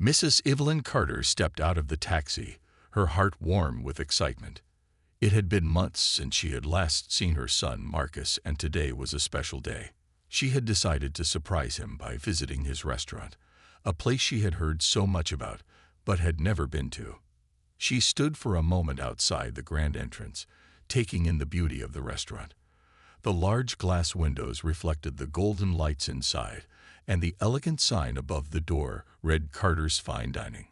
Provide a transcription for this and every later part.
Mrs. Evelyn Carter stepped out of the taxi, her heart warm with excitement. It had been months since she had last seen her son, Marcus, and today was a special day. She had decided to surprise him by visiting his restaurant, a place she had heard so much about, but had never been to. She stood for a moment outside the grand entrance, taking in the beauty of the restaurant. The large glass windows reflected the golden lights inside, and the elegant sign above the door read Carter's Fine Dining.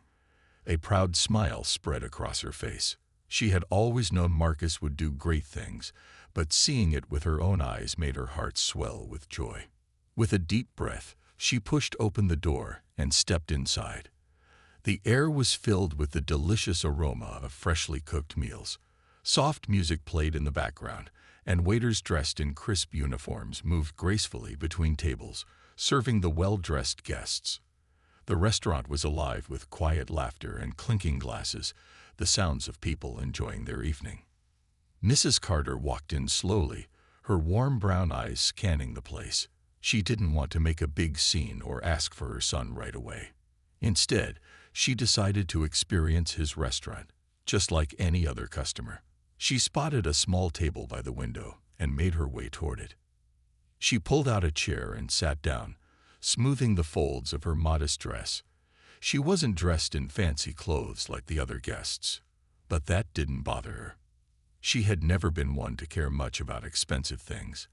A proud smile spread across her face. She had always known Marcus would do great things, but seeing it with her own eyes made her heart swell with joy. With a deep breath, she pushed open the door and stepped inside. The air was filled with the delicious aroma of freshly cooked meals. Soft music played in the background, and waiters dressed in crisp uniforms moved gracefully between tables, serving the well-dressed guests. The restaurant was alive with quiet laughter and clinking glasses, the sounds of people enjoying their evening. Mrs. Carter walked in slowly, her warm brown eyes scanning the place. She didn't want to make a big scene or ask for her son right away. Instead, she decided to experience his restaurant, just like any other customer. She spotted a small table by the window and made her way toward it. She pulled out a chair and sat down, smoothing the folds of her modest dress. She wasn't dressed in fancy clothes like the other guests, but that didn't bother her. She had never been one to care much about expensive things.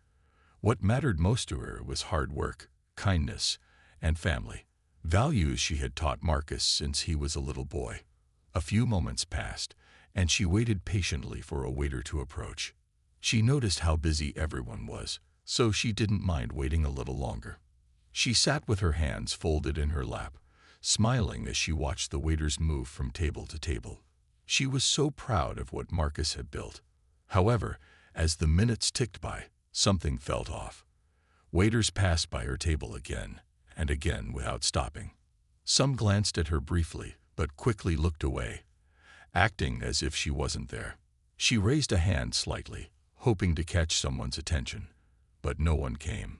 What mattered most to her was hard work, kindness, and family, values she had taught Marcus since he was a little boy. A few moments passed, and she waited patiently for a waiter to approach. She noticed how busy everyone was, so she didn't mind waiting a little longer. She sat with her hands folded in her lap, smiling as she watched the waiters move from table to table. She was so proud of what Marcus had built. However, as the minutes ticked by, something felt off. Waiters passed by her table again and again without stopping. Some glanced at her briefly, but quickly looked away, acting as if she wasn't there. She raised a hand slightly, hoping to catch someone's attention, but no one came.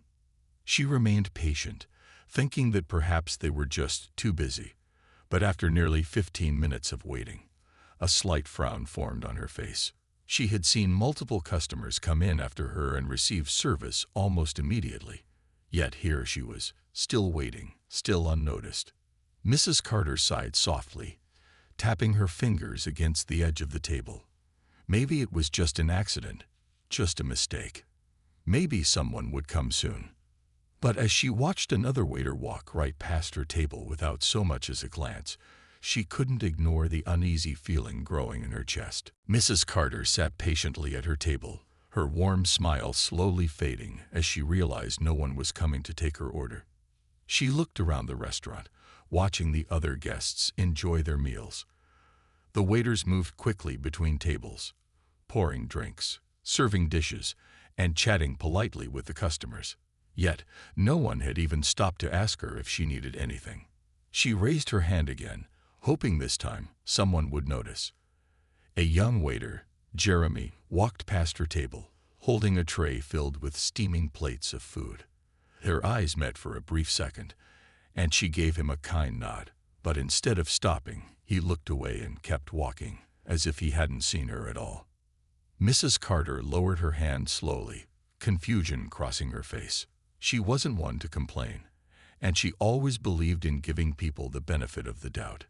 She remained patient, thinking that perhaps they were just too busy. But after nearly 15 minutes of waiting, a slight frown formed on her face. She had seen multiple customers come in after her and receive service almost immediately. Yet here she was, still waiting, still unnoticed. Mrs. Carter sighed softly, tapping her fingers against the edge of the table. Maybe it was just an accident, just a mistake. Maybe someone would come soon. But as she watched another waiter walk right past her table without so much as a glance, she couldn't ignore the uneasy feeling growing in her chest. Mrs. Carter sat patiently at her table, her warm smile slowly fading as she realized no one was coming to take her order. She looked around the restaurant, watching the other guests enjoy their meals. The waiters moved quickly between tables, pouring drinks, serving dishes, and chatting politely with the customers. Yet, no one had even stopped to ask her if she needed anything. She raised her hand again, hoping this time someone would notice. A young waiter, Jeremy, walked past her table, holding a tray filled with steaming plates of food. Their eyes met for a brief second, and she gave him a kind nod. But instead of stopping, he looked away and kept walking, as if he hadn't seen her at all. Mrs. Carter lowered her hand slowly, confusion crossing her face. She wasn't one to complain, and she always believed in giving people the benefit of the doubt.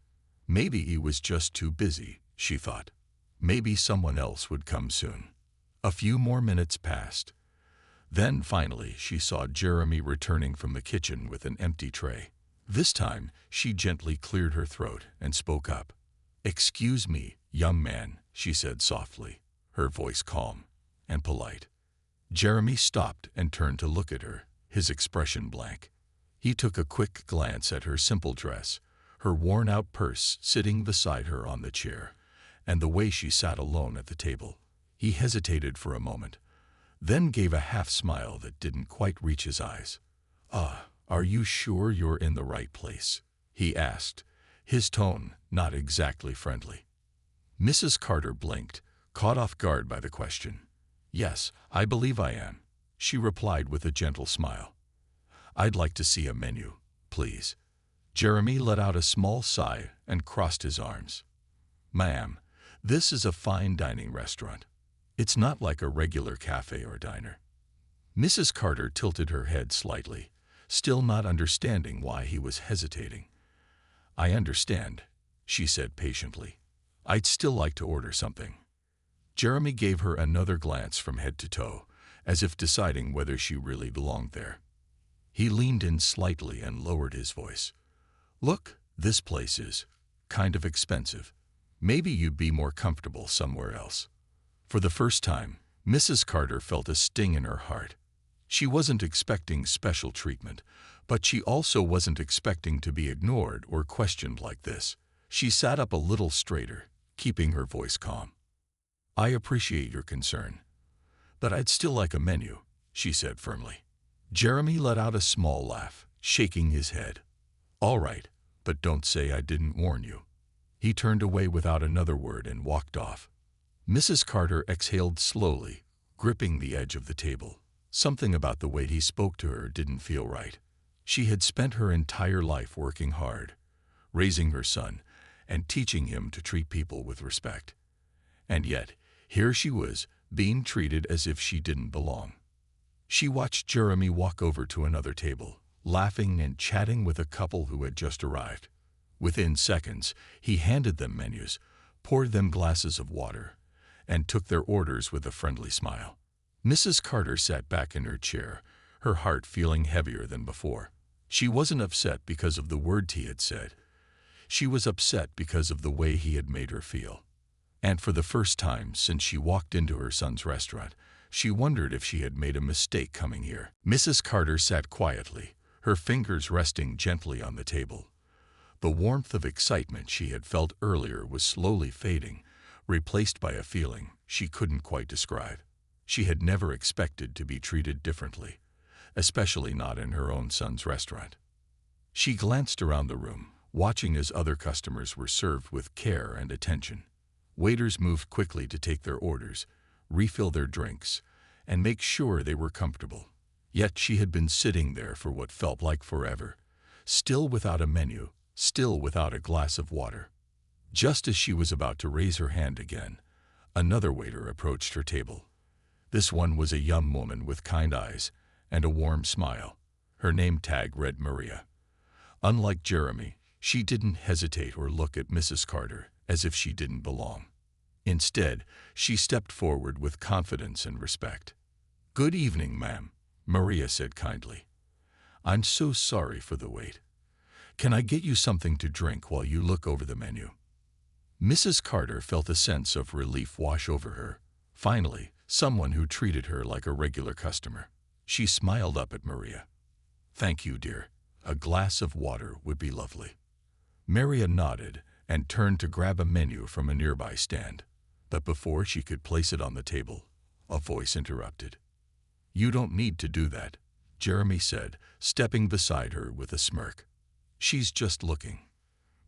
Maybe he was just too busy, she thought. Maybe someone else would come soon. A few more minutes passed. Then finally she saw Jeremy returning from the kitchen with an empty tray. This time she gently cleared her throat and spoke up. "Excuse me, young man," she said softly, her voice calm and polite. Jeremy stopped and turned to look at her, his expression blank. He took a quick glance at her simple dress, her worn-out purse sitting beside her on the chair, and the way she sat alone at the table. He hesitated for a moment, then gave a half-smile that didn't quite reach his eyes. Are you sure you're in the right place?" he asked, his tone not exactly friendly. Mrs. Carter blinked, caught off guard by the question. "Yes, I believe I am," she replied with a gentle smile. "I'd like to see a menu, please." Jeremy let out a small sigh and crossed his arms. "Ma'am, this is a fine dining restaurant. It's not like a regular cafe or diner." Mrs. Carter tilted her head slightly, still not understanding why he was hesitating. "I understand," she said patiently. "I'd still like to order something." Jeremy gave her another glance from head to toe, as if deciding whether she really belonged there. He leaned in slightly and lowered his voice. "Look, this place is kind of expensive. Maybe you'd be more comfortable somewhere else." For the first time, Mrs. Carter felt a sting in her heart. She wasn't expecting special treatment, but she also wasn't expecting to be ignored or questioned like this. She sat up a little straighter, keeping her voice calm. "I appreciate your concern, but I'd still like a menu," she said firmly. Jeremy let out a small laugh, shaking his head. "All right, but don't say I didn't warn you." He turned away without another word and walked off. Mrs. Carter exhaled slowly, gripping the edge of the table. Something about the way he spoke to her didn't feel right. She had spent her entire life working hard, raising her son, and teaching him to treat people with respect. And yet, here she was, being treated as if she didn't belong. She watched Jeremy walk over to another table, laughing and chatting with a couple who had just arrived. Within seconds, he handed them menus, poured them glasses of water, and took their orders with a friendly smile. Mrs. Carter sat back in her chair, her heart feeling heavier than before. She wasn't upset because of the words he had said. She was upset because of the way he had made her feel. And for the first time since she walked into her son's restaurant, she wondered if she had made a mistake coming here. Mrs. Carter sat quietly, her fingers resting gently on the table. The warmth of excitement she had felt earlier was slowly fading, replaced by a feeling she couldn't quite describe. She had never expected to be treated differently, especially not in her own son's restaurant. She glanced around the room, watching as other customers were served with care and attention. Waiters moved quickly to take their orders, refill their drinks, and make sure they were comfortable. Yet she had been sitting there for what felt like forever, still without a menu, still without a glass of water. Just as she was about to raise her hand again, another waiter approached her table. This one was a young woman with kind eyes and a warm smile. Her name tag read Maria. Unlike Jeremy, she didn't hesitate or look at Mrs. Carter as if she didn't belong. Instead, she stepped forward with confidence and respect. "Good evening, ma'am," Maria said kindly. "I'm so sorry for the wait. Can I get you something to drink while you look over the menu?" Mrs. Carter felt a sense of relief wash over her. Finally, someone who treated her like a regular customer. She smiled up at Maria. "Thank you, dear. A glass of water would be lovely." Maria nodded and turned to grab a menu from a nearby stand. But before she could place it on the table, a voice interrupted. "You don't need to do that," Jeremy said, stepping beside her with a smirk. "She's just looking."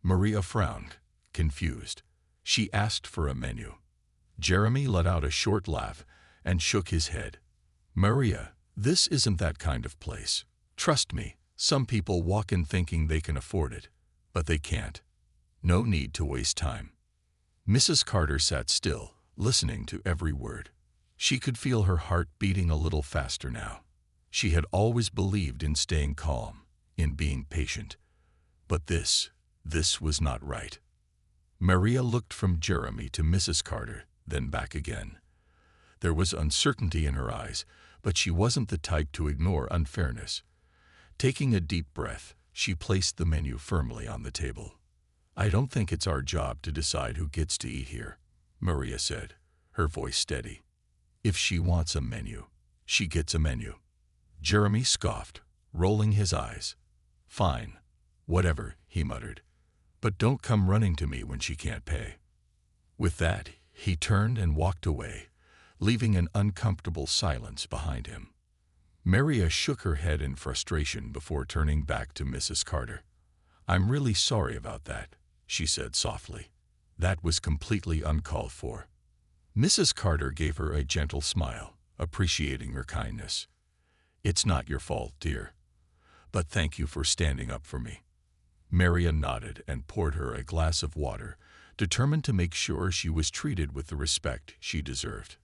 Maria frowned, confused. She asked for a menu. Jeremy let out a short laugh and shook his head. "Maria, this isn't that kind of place. Trust me, some people walk in thinking they can afford it, but they can't. No need to waste time." Mrs. Carter sat still, listening to every word. She could feel her heart beating a little faster now. She had always believed in staying calm, in being patient. But this was not right. Maria looked from Jeremy to Mrs. Carter, then back again. There was uncertainty in her eyes, but she wasn't the type to ignore unfairness. Taking a deep breath, she placed the menu firmly on the table. "I don't think it's our job to decide who gets to eat here," Maria said, her voice steady. "If she wants a menu, she gets a menu." Jeremy scoffed, rolling his eyes. "Fine, whatever," he muttered. "But don't come running to me when she can't pay." With that, he turned and walked away, leaving an uncomfortable silence behind him. Maria shook her head in frustration before turning back to Mrs. Carter. "I'm really sorry about that," she said softly. "That was completely uncalled for." Mrs. Carter gave her a gentle smile, appreciating her kindness. "It's not your fault, dear. But thank you for standing up for me." Maria nodded and poured her a glass of water, determined to make sure she was treated with the respect she deserved.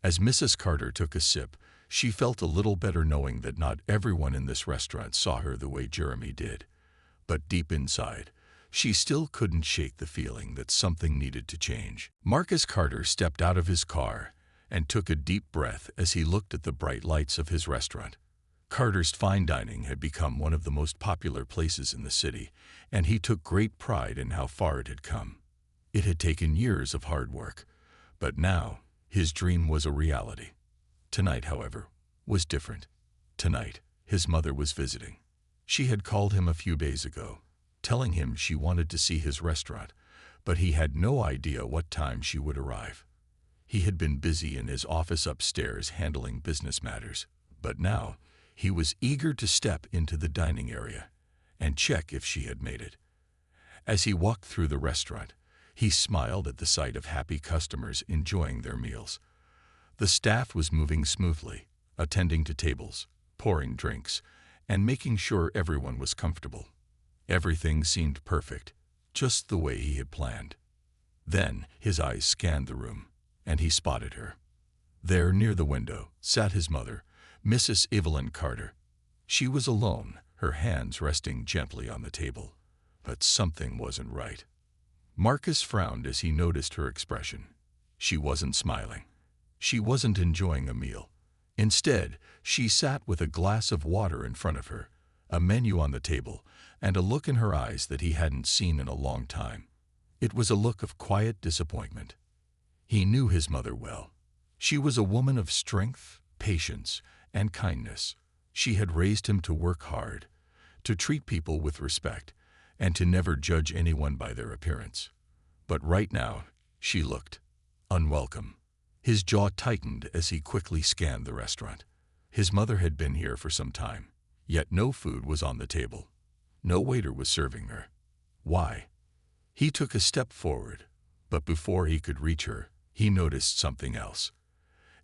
As Mrs. Carter took a sip, she felt a little better knowing that not everyone in this restaurant saw her the way Jeremy did. But deep inside, she still couldn't shake the feeling that something needed to change. Marcus Carter stepped out of his car and took a deep breath as he looked at the bright lights of his restaurant. Carter's fine dining had become one of the most popular places in the city, and he took great pride in how far it had come. It had taken years of hard work, but now his dream was a reality. Tonight, however, was different. Tonight, his mother was visiting. She had called him a few days ago, telling him she wanted to see his restaurant, but he had no idea what time she would arrive. He had been busy in his office upstairs handling business matters, but now he was eager to step into the dining area and check if she had made it. As he walked through the restaurant, he smiled at the sight of happy customers enjoying their meals. The staff was moving smoothly, attending to tables, pouring drinks, and making sure everyone was comfortable. Everything seemed perfect, just the way he had planned. Then his eyes scanned the room, and he spotted her. There, near the window, sat his mother, Mrs. Evelyn Carter. She was alone, her hands resting gently on the table. But something wasn't right. Marcus frowned as he noticed her expression. She wasn't smiling. She wasn't enjoying a meal. Instead, she sat with a glass of water in front of her, a menu on the table, and a look in her eyes that he hadn't seen in a long time. It was a look of quiet disappointment. He knew his mother well. She was a woman of strength, patience, and kindness. She had raised him to work hard, to treat people with respect, and to never judge anyone by their appearance. But right now, she looked unwelcome. His jaw tightened as he quickly scanned the restaurant. His mother had been here for some time, yet no food was on the table. No waiter was serving her. Why? He took a step forward, but before he could reach her, he noticed something else.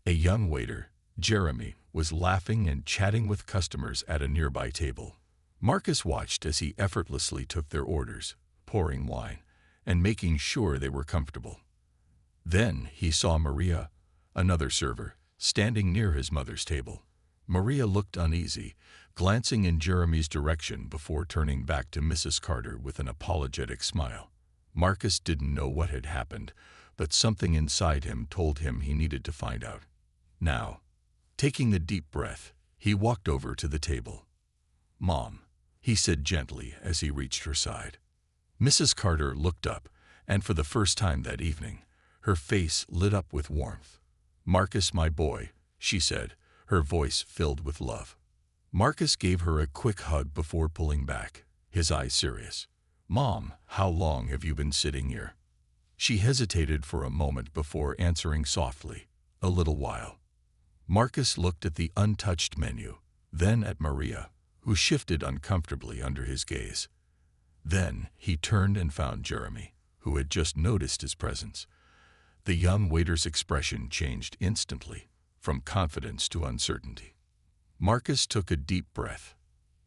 A young waiter, Jeremy, was laughing and chatting with customers at a nearby table. Marcus watched as he effortlessly took their orders, pouring wine, and making sure they were comfortable. Then he saw Maria, another server, standing near his mother's table. Maria looked uneasy, glancing in Jeremy's direction before turning back to Mrs. Carter with an apologetic smile. Marcus didn't know what had happened, but something inside him told him he needed to find out. Now, taking a deep breath, he walked over to the table. "Mom," he said gently as he reached her side. Mrs. Carter looked up, and for the first time that evening, her face lit up with warmth. "Marcus, my boy," she said, her voice filled with love. Marcus gave her a quick hug before pulling back, his eyes serious. "Mom, how long have you been sitting here?" She hesitated for a moment before answering softly, "A little while." Marcus looked at the untouched menu, then at Maria, who shifted uncomfortably under his gaze. Then he turned and found Jeremy, who had just noticed his presence. The young waiter's expression changed instantly, from confidence to uncertainty. Marcus took a deep breath.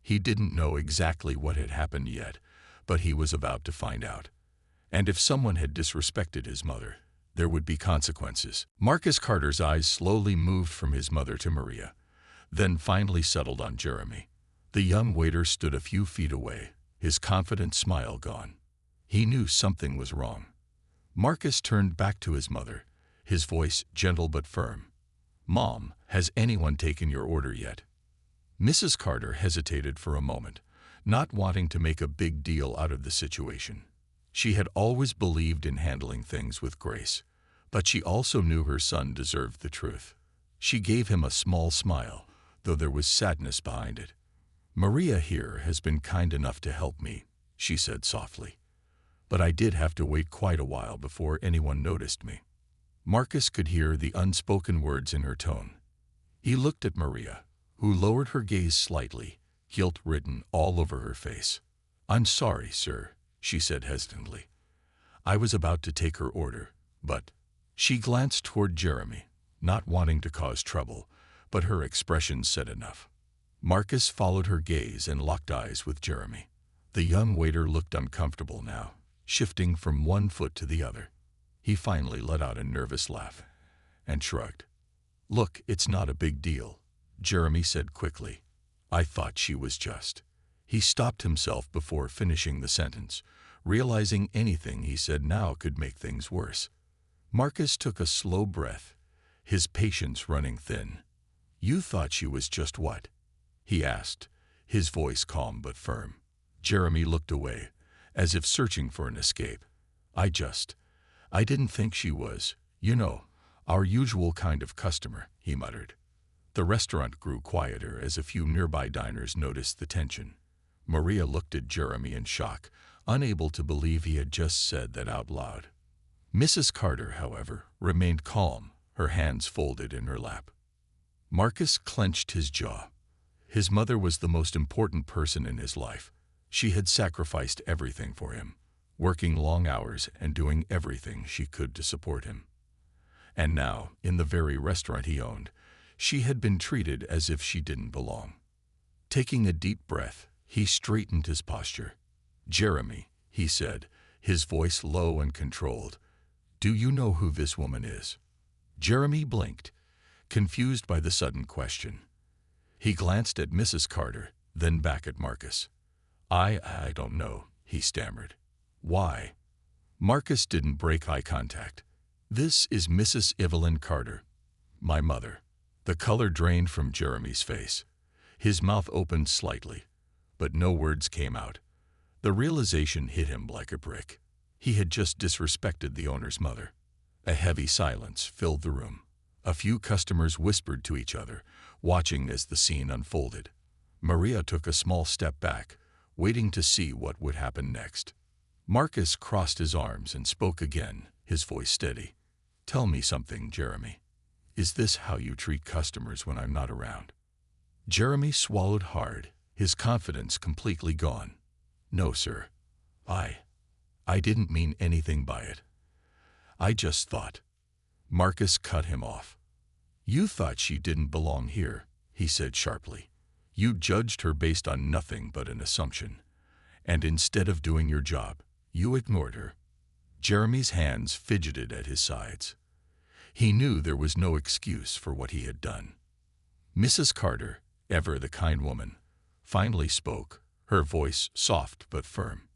He didn't know exactly what had happened yet, but he was about to find out. And if someone had disrespected his mother, there would be consequences. Marcus Carter's eyes slowly moved from his mother to Maria, then finally settled on Jeremy. The young waiter stood a few feet away, his confident smile gone. He knew something was wrong. Marcus turned back to his mother, his voice gentle but firm. "Mom, has anyone taken your order yet?" Mrs. Carter hesitated for a moment, not wanting to make a big deal out of the situation. She had always believed in handling things with grace, but she also knew her son deserved the truth. She gave him a small smile, though there was sadness behind it. "Maria here has been kind enough to help me," she said softly. "But I did have to wait quite a while before anyone noticed me." Marcus could hear the unspoken words in her tone. He looked at Maria, who lowered her gaze slightly, guilt written all over her face. "I'm sorry, sir," she said hesitantly. "I was about to take her order, but—" She glanced toward Jeremy, not wanting to cause trouble, but her expression said enough. Marcus followed her gaze and locked eyes with Jeremy. The young waiter looked uncomfortable now, shifting from one foot to the other. He finally let out a nervous laugh and shrugged. "Look, it's not a big deal," Jeremy said quickly. "I thought she was just—" He stopped himself before finishing the sentence, realizing anything he said now could make things worse. Marcus took a slow breath, his patience running thin. "You thought she was just what?" he asked, his voice calm but firm. Jeremy looked away, as if searching for an escape. I didn't think she was, our usual kind of customer," he muttered. The restaurant grew quieter as a few nearby diners noticed the tension. Maria looked at Jeremy in shock, unable to believe he had just said that out loud. Mrs. Carter, however, remained calm, her hands folded in her lap. Marcus clenched his jaw. His mother was the most important person in his life. She had sacrificed everything for him, working long hours and doing everything she could to support him. And now, in the very restaurant he owned, she had been treated as if she didn't belong. Taking a deep breath, he straightened his posture. "Jeremy," he said, his voice low and controlled, "do you know who this woman is?" Jeremy blinked, confused by the sudden question. He glanced at Mrs. Carter, then back at Marcus. I don't know," he stammered. "Why?" Marcus didn't break eye contact. "This is Mrs. Evelyn Carter, my mother." The color drained from Jeremy's face. His mouth opened slightly, but no words came out. The realization hit him like a brick. He had just disrespected the owner's mother. A heavy silence filled the room. A few customers whispered to each other, watching as the scene unfolded. Maria took a small step back, waiting to see what would happen next. Marcus crossed his arms and spoke again, his voice steady. "Tell me something, Jeremy. Is this how you treat customers when I'm not around?" Jeremy swallowed hard, his confidence completely gone. "No, sir. I didn't mean anything by it. I just thought—" Marcus cut him off. "You thought she didn't belong here," he said sharply. "You judged her based on nothing but an assumption. And instead of doing your job, you ignored her." Jeremy's hands fidgeted at his sides. He knew there was no excuse for what he had done. Mrs. Carter, ever the kind woman, finally spoke, her voice soft but firm.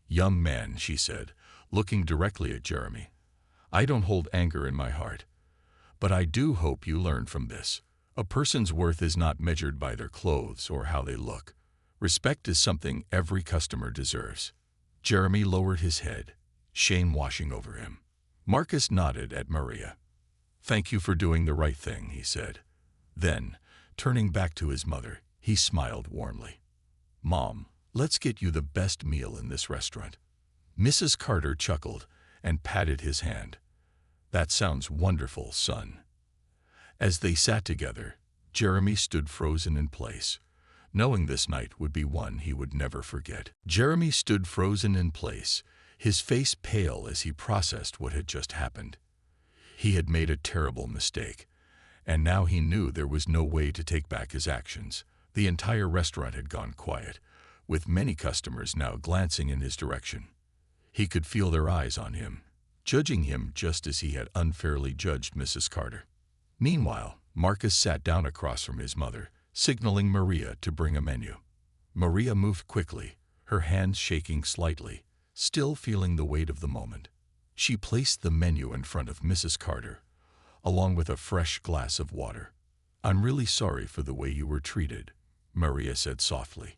"Young man," she said, looking directly at Jeremy, "I don't hold anger in my heart. But I do hope you learn from this. A person's worth is not measured by their clothes or how they look. Respect is something every customer deserves." Jeremy lowered his head, shame washing over him. Marcus nodded at Maria. "Thank you for doing the right thing," he said. Then, turning back to his mother, he smiled warmly. "Mom, let's get you the best meal in this restaurant." Mrs. Carter chuckled and patted his hand. "That sounds wonderful, son." As they sat together, Jeremy stood frozen in place, knowing this night would be one he would never forget. Jeremy stood frozen in place, his face pale as he processed what had just happened. He had made a terrible mistake, and now he knew there was no way to take back his actions. The entire restaurant had gone quiet, with many customers now glancing in his direction. He could feel their eyes on him, judging him just as he had unfairly judged Mrs. Carter. Meanwhile, Marcus sat down across from his mother, signaling Maria to bring a menu. Maria moved quickly, her hands shaking slightly, still feeling the weight of the moment. She placed the menu in front of Mrs. Carter, along with a fresh glass of water. "I'm really sorry for the way you were treated," Maria said softly.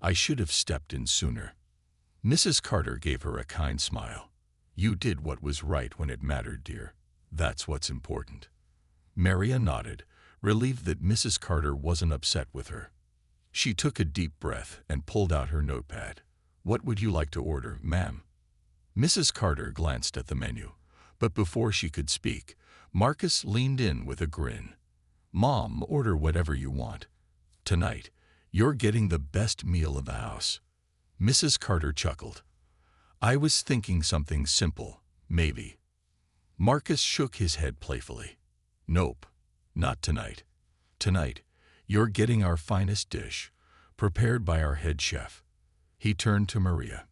"I should have stepped in sooner." Mrs. Carter gave her a kind smile. "You did what was right when it mattered, dear. That's what's important." Maria nodded, relieved that Mrs. Carter wasn't upset with her. She took a deep breath and pulled out her notepad. "What would you like to order, ma'am?" Mrs. Carter glanced at the menu, but before she could speak, Marcus leaned in with a grin. "Mom, order whatever you want. Tonight, you're getting the best meal in the house." Mrs. Carter chuckled. "I was thinking something simple, maybe." Marcus shook his head playfully. "Nope, not tonight. Tonight, you're getting our finest dish, prepared by our head chef. He turned to Maria.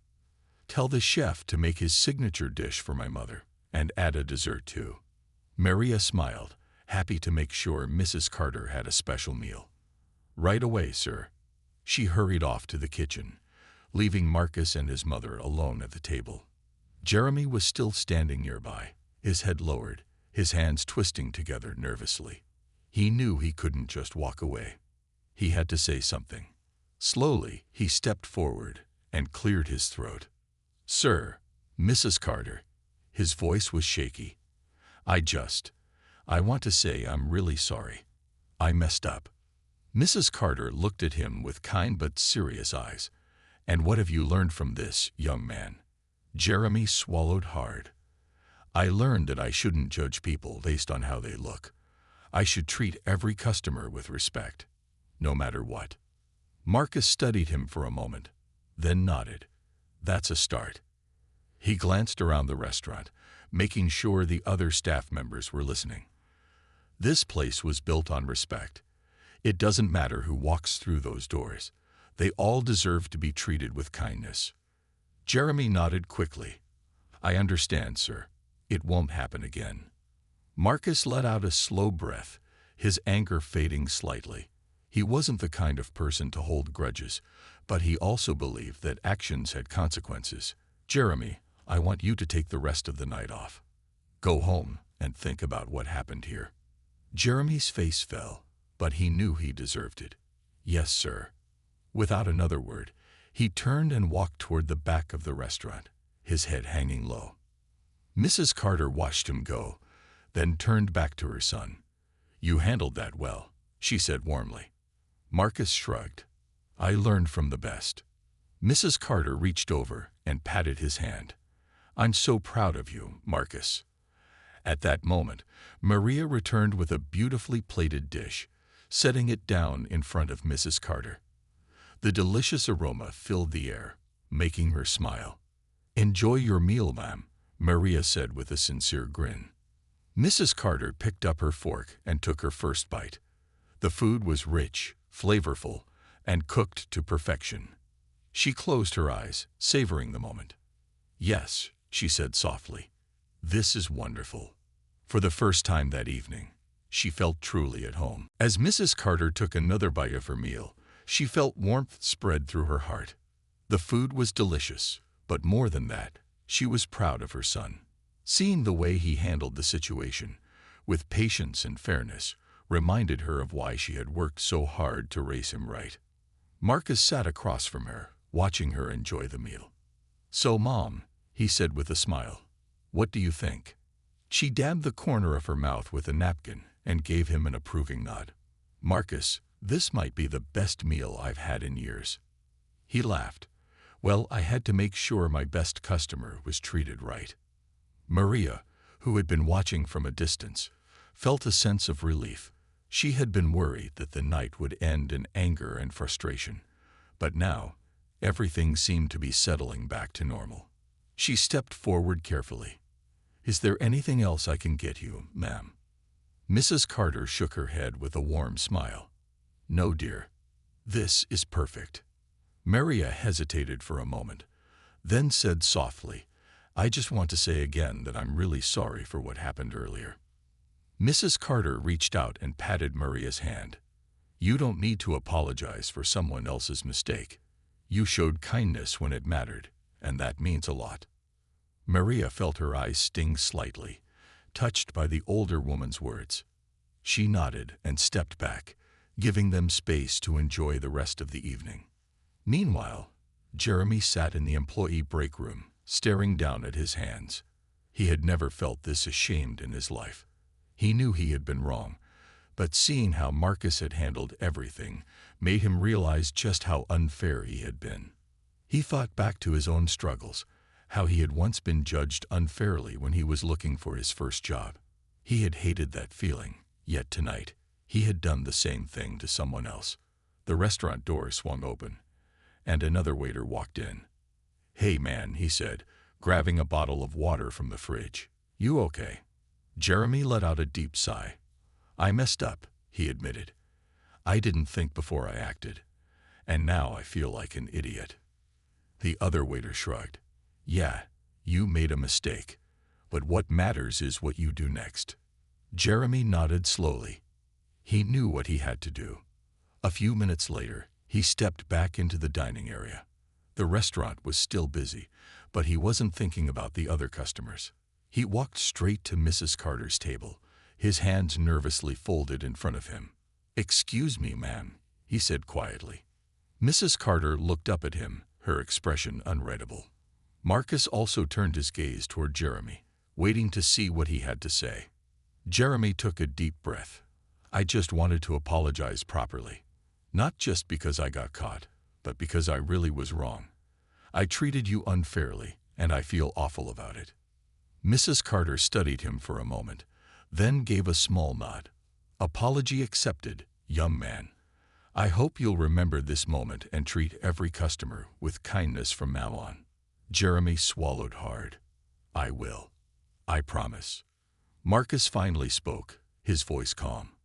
"Tell the chef to make his signature dish for my mother, and add a dessert too." Maria smiled, happy to make sure Mrs. Carter had a special meal. "Right away, sir." She hurried off to the kitchen, leaving Marcus and his mother alone at the table. Jeremy was still standing nearby, his head lowered, his hands twisting together nervously. He knew he couldn't just walk away. He had to say something. Slowly, he stepped forward and cleared his throat. "Sir, Mrs. Carter." His voice was shaky. I want to say I'm really sorry. I messed up." Mrs. Carter looked at him with kind but serious eyes. "And what have you learned from this, young man?" Jeremy swallowed hard. "I learned that I shouldn't judge people based on how they look. I should treat every customer with respect, no matter what." Marcus studied him for a moment, then nodded. "That's a start." He glanced around the restaurant, making sure the other staff members were listening. This place was built on respect. It doesn't matter who walks through those doors. They all deserve to be treated with kindness. Jeremy nodded quickly. "I understand, sir. It won't happen again." Marcus let out a slow breath, his anger fading slightly. He wasn't the kind of person to hold grudges, but he also believed that actions had consequences. "Jeremy, I want you to take the rest of the night off. Go home and think about what happened here." Jeremy's face fell, but he knew he deserved it. "Yes, sir." Without another word, he turned and walked toward the back of the restaurant, his head hanging low. Mrs. Carter watched him go, then turned back to her son. "You handled that well," she said warmly. Marcus shrugged. "I learned from the best." Mrs. Carter reached over and patted his hand. "I'm so proud of you, Marcus." At that moment, Maria returned with a beautifully plated dish, setting it down in front of Mrs. Carter. The delicious aroma filled the air, making her smile. "Enjoy your meal, ma'am," Maria said with a sincere grin. Mrs. Carter picked up her fork and took her first bite. The food was rich, flavorful, and cooked to perfection. She closed her eyes, savoring the moment. "Yes," she said softly. "This is wonderful." For the first time that evening, she felt truly at home. As Mrs. Carter took another bite of her meal, she felt warmth spread through her heart. The food was delicious, but more than that, she was proud of her son. Seeing the way he handled the situation, with patience and fairness, reminded her of why she had worked so hard to raise him right. Marcus sat across from her, watching her enjoy the meal. "So, Mom," he said with a smile, "what do you think?" She dabbed the corner of her mouth with a napkin and gave him an approving nod. "Marcus, this might be the best meal I've had in years." He laughed. "Well, I had to make sure my best customer was treated right." Maria, who had been watching from a distance, felt a sense of relief. She had been worried that the night would end in anger and frustration, but now everything seemed to be settling back to normal. She stepped forward carefully. "Is there anything else I can get you, ma'am?" Mrs. Carter shook her head with a warm smile. "No, dear. This is perfect." Maria hesitated for a moment, then said softly, "I just want to say again that I'm really sorry for what happened earlier." Mrs. Carter reached out and patted Maria's hand. "You don't need to apologize for someone else's mistake. You showed kindness when it mattered, and that means a lot." Maria felt her eyes sting slightly, touched by the older woman's words. She nodded and stepped back, giving them space to enjoy the rest of the evening. Meanwhile, Jeremy sat in the employee break room, staring down at his hands. He had never felt this ashamed in his life. He knew he had been wrong, but seeing how Marcus had handled everything made him realize just how unfair he had been. He thought back to his own struggles, how he had once been judged unfairly when he was looking for his first job. He had hated that feeling, yet tonight, he had done the same thing to someone else. The restaurant door swung open, and another waiter walked in. "Hey, man," he said, grabbing a bottle of water from the fridge. "You okay?" Jeremy let out a deep sigh. "I messed up," he admitted. "I didn't think before I acted, and now I feel like an idiot." The other waiter shrugged. Yeah, you made a mistake, but what matters is what you do next. Jeremy nodded slowly. He knew what he had to do. A few minutes later, he stepped back into the dining area. The restaurant was still busy, but he wasn't thinking about the other customers. He walked straight to Mrs. Carter's table, his hands nervously folded in front of him. "Excuse me, ma'am," he said quietly. Mrs. Carter looked up at him, her expression unreadable. Marcus also turned his gaze toward Jeremy, waiting to see what he had to say. Jeremy took a deep breath. "I just wanted to apologize properly. Not just because I got caught, but because I really was wrong. I treated you unfairly, and I feel awful about it." Mrs. Carter studied him for a moment, then gave a small nod. "Apology accepted, young man. I hope you'll remember this moment and treat every customer with kindness from now on." Jeremy swallowed hard. "I will. I promise." Marcus finally spoke, his voice calm.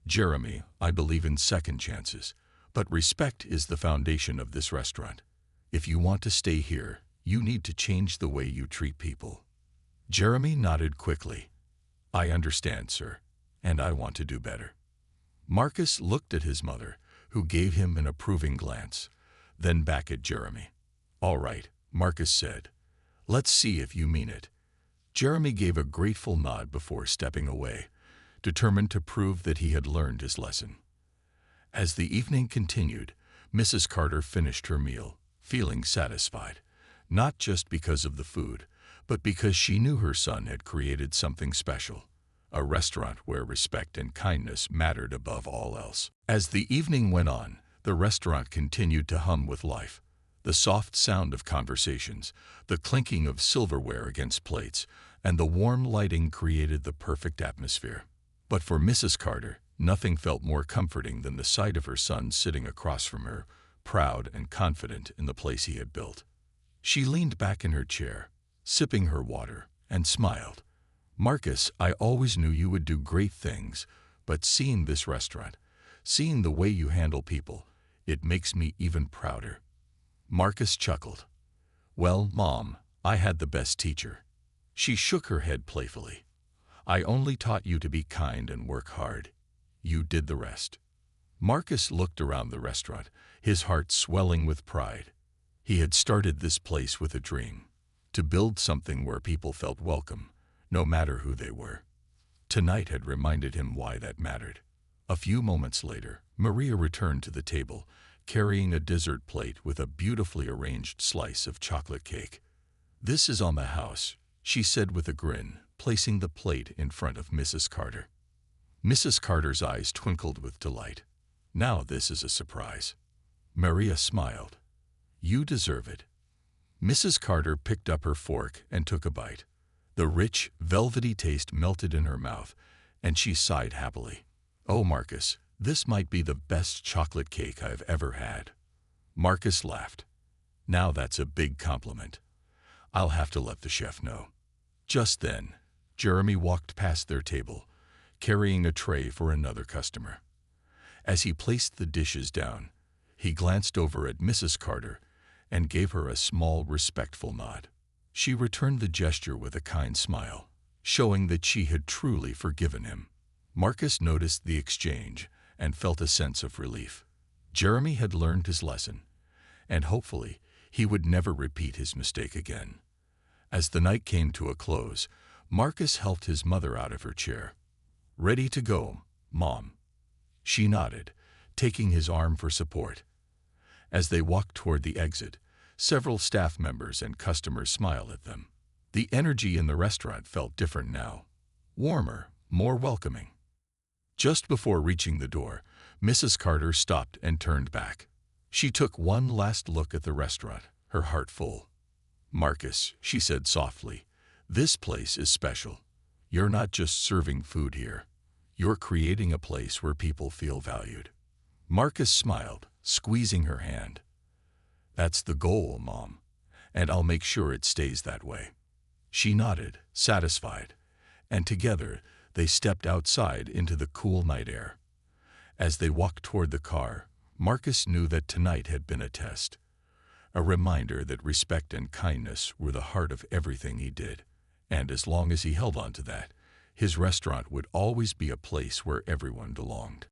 "Jeremy, I believe in second chances, but respect is the foundation of this restaurant. If you want to stay here, you need to change the way you treat people." Jeremy nodded quickly. "I understand, sir, and I want to do better." Marcus looked at his mother, who gave him an approving glance, then back at Jeremy. "All right," Marcus said. "Let's see if you mean it." Jeremy gave a grateful nod before stepping away, determined to prove that he had learned his lesson. As the evening continued, Mrs. Carter finished her meal, feeling satisfied, not just because of the food, but because she knew her son had created something special, a restaurant where respect and kindness mattered above all else. As the evening went on, the restaurant continued to hum with life. The soft sound of conversations, the clinking of silverware against plates, and the warm lighting created the perfect atmosphere. But for Mrs. Carter, nothing felt more comforting than the sight of her son sitting across from her, proud and confident in the place he had built. She leaned back in her chair, sipping her water, and smiled. "Marcus, I always knew you would do great things, but seeing this restaurant, seeing the way you handle people, it makes me even prouder." Marcus chuckled. "Well, Mom, I had the best teacher." She shook her head playfully. "I only taught you to be kind and work hard. You did the rest." Marcus looked around the restaurant, his heart swelling with pride. He had started this place with a dream, to build something where people felt welcome, no matter who they were. Tonight had reminded him why that mattered. A few moments later, Maria returned to the table, carrying a dessert plate with a beautifully arranged slice of chocolate cake. "This is on the house," she said with a grin, placing the plate in front of Mrs. Carter. Mrs. Carter's eyes twinkled with delight. "Now this is a surprise." Maria smiled. "You deserve it." Mrs. Carter picked up her fork and took a bite. The rich, velvety taste melted in her mouth, and she sighed happily. "Oh, Marcus, this might be the best chocolate cake I've ever had." Marcus laughed. "Now that's a big compliment. I'll have to let the chef know." Just then, Jeremy walked past their table, carrying a tray for another customer. As he placed the dishes down, he glanced over at Mrs. Carter and gave her a small, respectful nod. She returned the gesture with a kind smile, showing that she had truly forgiven him. Marcus noticed the exchange and felt a sense of relief. Jeremy had learned his lesson, and hopefully he would never repeat his mistake again. As the night came to a close, Marcus helped his mother out of her chair. "Ready to go, Mom?" She nodded, taking his arm for support. As they walked toward the exit, several staff members and customers smiled at them. The energy in the restaurant felt different now, warmer, more welcoming. Just before reaching the door, Mrs. Carter stopped and turned back. She took one last look at the restaurant, her heart full. "Marcus," she said softly, "this place is special. You're not just serving food here. You're creating a place where people feel valued." Marcus smiled, squeezing her hand. "That's the goal, Mom, and I'll make sure it stays that way." She nodded, satisfied, and together they stepped outside into the cool night air. As they walked toward the car, Marcus knew that tonight had been a test. a reminder that respect and kindness were the heart of everything he did. And as long as he held on to that, his restaurant would always be a place where everyone belonged.